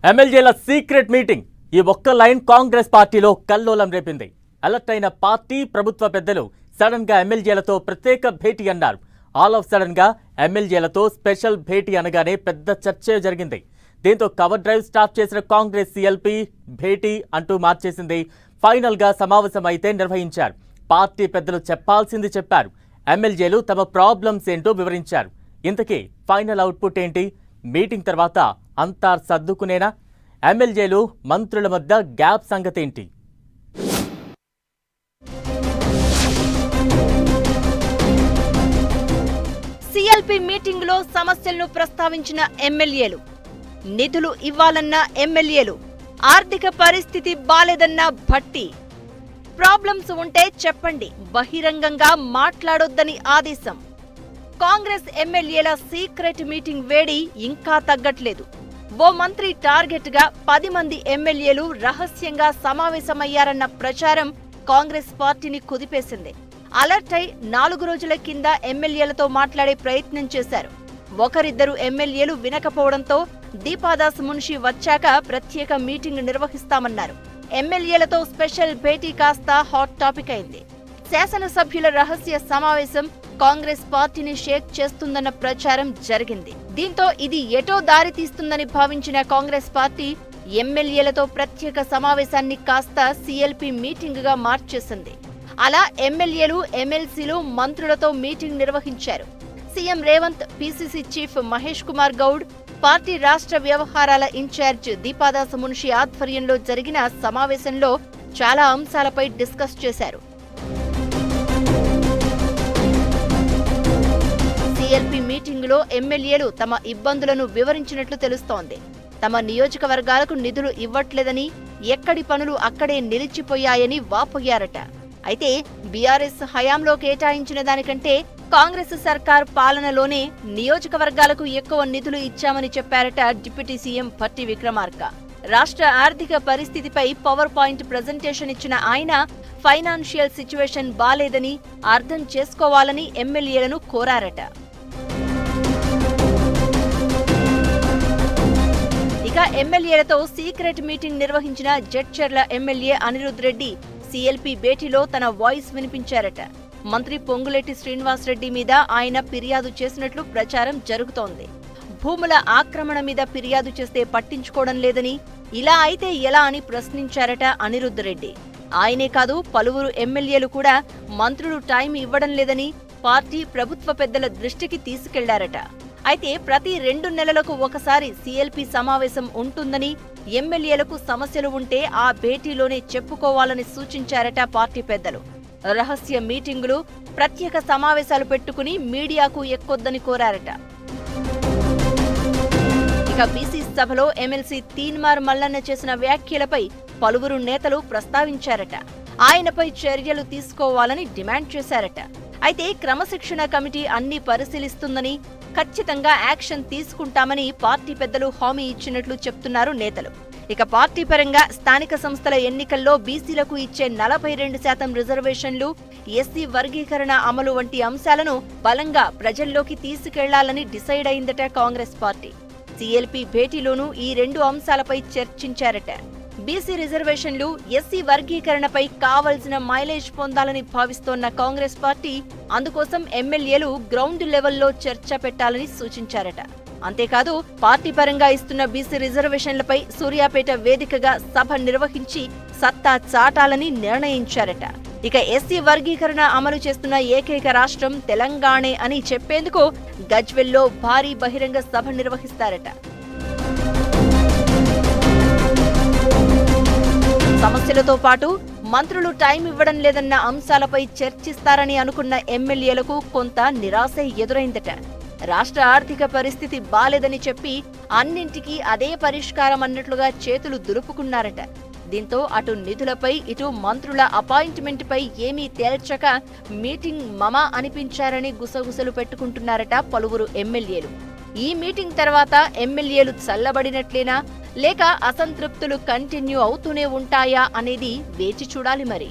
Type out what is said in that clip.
ఎమ్మెల్యేల secret meeting ఈ ఒక్క లైన్ కాంగ్రెస్ పార్టీలో కల్లోలం రేపింది. అలర్ట్ అయిన పార్టీ ప్రభుత్వ పెద్దలు సడన్ గా ఎమ్మెల్యేలతో ప్రత్యేక భేటీ అన్నారు. ఆల్ ఆఫ్ సడన్ గా ఎమ్మెల్యేలతో స్పెషల్ భేటీ అనగానే పెద్ద చర్చే జరిగింది. దీంతో కవర్ డ్రైవ్ స్టార్ట్ చేసిన కాంగ్రెస్ సీఎల్పీ భేటీ అంటూ మార్చేసింది. ఫైనల్ గా సమావేశం అయితే నిర్వహించారు. పార్టీ పెద్దలు చెప్పాల్సింది చెప్పారు. ఎమ్మెల్యేలు తమ ప్రాబ్లమ్స్ ఏంటో వివరించారు. ఇంతకీ ఫైనల్ అవుట్పుట్ ఏంటి? మీటింగ్ తర్వాత అంతా సర్దుకునేనా? ఎమ్మెల్యేలు మంత్రుల మధ్య గ్యాప్ సంగతేంటి? సీఎల్పీ మీటింగ్ లో సమస్యలను ప్రస్తావించిన ఎమ్మెల్యేలు, నిధులు ఇవ్వాలన్న ఎమ్మెల్యేలు, ఆర్థిక పరిస్థితి బాలేదన్న భట్టి, ప్రాబ్లమ్స్ ఉంటే చెప్పండి, బహిరంగంగా మాట్లాడొద్దని ఆదేశం. కాంగ్రెస్ ఎమ్మెల్యేల సీక్రెట్ మీటింగ్ వేడి ఇంకా తగ్గట్లేదు. ఓ మంత్రి టార్గెట్ గా 10 మంది ఎమ్మెల్యేలు రహస్యంగా సమావేశమయ్యారన్న ప్రచారం కాంగ్రెస్ పార్టీని కుదిపేసింది. అలర్ట్ అయి 4 రోజుల కింద ఎమ్మెల్యేలతో మాట్లాడే ప్రయత్నం చేశారు. ఒకరిద్దరు ఎమ్మెల్యేలు వినకపోవడంతో దీపాదాస్ మున్షి వచ్చాక ప్రత్యేక మీటింగ్ నిర్వహిస్తామన్నారు. ఎమ్మెల్యేలతో స్పెషల్ భేటీ కాస్త హాట్ టాపిక్ అయింది. శాసనసభ్యుల రహస్య సమావేశం కాంగ్రెస్ పార్టీని షేక్ చేస్తుందన్న ప్రచారం జరిగింది. దీంతో ఇది ఎటో దారి తీస్తుందని భావించిన కాంగ్రెస్ పార్టీ ఎమ్మెల్యేలతో ప్రత్యేక సమావేశాన్ని కాస్త సీఎల్పీ మీటింగ్ గా మార్చేసింది. అలా ఎమ్మెల్యేలు, ఎమ్మెల్సీలు, మంత్రులతో మీటింగ్ నిర్వహించారు. CM Revanth, PCC chief Mahesh Kumar Goud, party రాష్ట్ర వ్యవహారాల ఇన్ఛార్జ్ దీపాదాస్ మున్షి ఆధ్వర్యంలో జరిగిన సమావేశంలో చాలా అంశాలపై డిస్కస్ చేశారు. సీఎల్పీ మీటింగ్ లో ఎమ్మెల్యేలు తమ ఇబ్బందులను వివరించినట్లు తెలుస్తోంది. తమ నియోజకవర్గాలకు నిధులు ఇవ్వట్లేదని, ఎక్కడి పనులు అక్కడే నిలిచిపోయాయని వాపోయారట. అయితే బీఆర్ఎస్ హయాంలో కేటాయించిన దానికంటే కాంగ్రెస్ సర్కార్ పాలనలోనే నియోజకవర్గాలకు ఎక్కువ నిధులు ఇచ్చామని చెప్పారట డిప్యూటీ సీఎం భట్టి విక్రమార్క. రాష్ట్ర ఆర్థిక పరిస్థితిపై పవర్ పాయింట్ ప్రెజెంటేషన్ ఇచ్చిన ఆయన ఫైనాన్షియల్ సిచ్యువేషన్ బాలేదని అర్థం చేసుకోవాలని ఎమ్మెల్యేలను కోరారట. ఇక ఎమ్మెల్యేలతో సీక్రెట్ మీటింగ్ నిర్వహించిన జడ్చర్ల ఎమ్మెల్యే అనిరుద్ రెడ్డి సీఎల్పీ భేటీలో తన వాయిస్ వినిపించారట. మంత్రి పొంగులేటి శ్రీనివాస్ రెడ్డి మీద ఆయన ఫిర్యాదు చేసినట్లు ప్రచారం జరుగుతోంది. భూముల ఆక్రమణ మీద ఫిర్యాదు చేస్తే పట్టించుకోవడం లేదని, ఇలా అయితే ఎలా అని ప్రశ్నించారట అనిరుద్ రెడ్డి. ఆయనే కాదు, పలువురు ఎమ్మెల్యేలు కూడా మంత్రులు టైం ఇవ్వడం లేదని పార్టీ ప్రభుత్వ పెద్దల దృష్టికి తీసుకెళ్లారట. అయితే ప్రతి 2 నెలలకు ఒకసారి సీఎల్పీ సమావేశం ఉంటుందని, ఎమ్మెల్యేలకు సమస్యలు ఉంటే ఆ భేటీలోనే చెప్పుకోవాలని సూచించారట పార్టీ పెద్దలు. రహస్య మీటింగులు, ప్రత్యేక సమావేశాలు పెట్టుకుని మీడియాకు ఎక్కొద్దని కోరారట. ఇక బీసీ సభలో ఎమ్మెల్సీ తీన్మార్ మల్లన్న చేసిన వ్యాఖ్యలపై పలువురు నేతలు ప్రస్తావించారట. ఆయనపై చర్యలు తీసుకోవాలని డిమాండ్ చేశారట. అయితే క్రమశిక్షణ కమిటీ అన్ని పరిశీలిస్తుందని, ఖచ్చితంగా యాక్షన్ తీసుకుంటామని పార్టీ పెద్దలు హామీ ఇచ్చినట్లు చెప్తున్నారు నేతలు. ఇక పార్టీ పరంగా స్థానిక సంస్థల ఎన్నికల్లో బీసీలకు ఇచ్చే 42% రిజర్వేషన్లు, ఎస్సీ వర్గీకరణ అమలు వంటి అంశాలను బలంగా ప్రజల్లోకి తీసుకెళ్లాలని డిసైడ్ అయిందట కాంగ్రెస్ పార్టీ. సీఎల్పీ భేటీలోనూ ఈ 2 అంశాలపై చర్చించారట. బీసీ రిజర్వేషన్లు, ఎస్సీ వర్గీకరణపై కావలసిన మైలేజ్ పొందాలని భావిస్తోన్న కాంగ్రెస్ పార్టీ అందుకోసం ఎమ్మెల్యేలు గ్రౌండ్ లెవెల్లో చర్చ పెట్టాలని సూచించారట. అంతేకాదు, పార్టీ పరంగా ఇస్తున్న బీసీ రిజర్వేషన్లపై సూర్యాపేట వేదికగా సభ నిర్వహించి సత్తా చాటాలని నిర్ణయించారట. ఇక ఎస్సీ వర్గీకరణ అమలు చేస్తున్న ఏకైక రాష్ట్రం తెలంగాణే అని చెప్పేందుకు గజ్వెల్లో భారీ బహిరంగ సభ నిర్వహిస్తారట. సమస్యలతో పాటు మంత్రులు టైం ఇవ్వడం లేదన్న అంశాలపై చర్చిస్తారని అనుకున్న ఎమ్మెల్యేలకు కొంత నిరాశ ఎదురైందట. రాష్ట్ర ఆర్థిక పరిస్థితి బాలేదని చెప్పి అన్నింటికీ అదే పరిష్కారం అన్నట్లుగా చేతులు దులుపుకున్నారట. దీంతో అటు నిధులపై, ఇటు మంత్రుల అపాయింట్మెంట్పై ఏమీ తేల్చక మీటింగ్ మమా అనిపించారని గుసగుసలు పెట్టుకుంటున్నారట పలువురు ఎమ్మెల్యేలు. ఈ మీటింగ్ తర్వాత ఎమ్మెల్యేలు చల్లబడినట్లేనా, లేక అసంతృప్తులు కంటిన్యూ అవుతూనే ఉంటాయా అనేది వేచి చూడాలి మరి.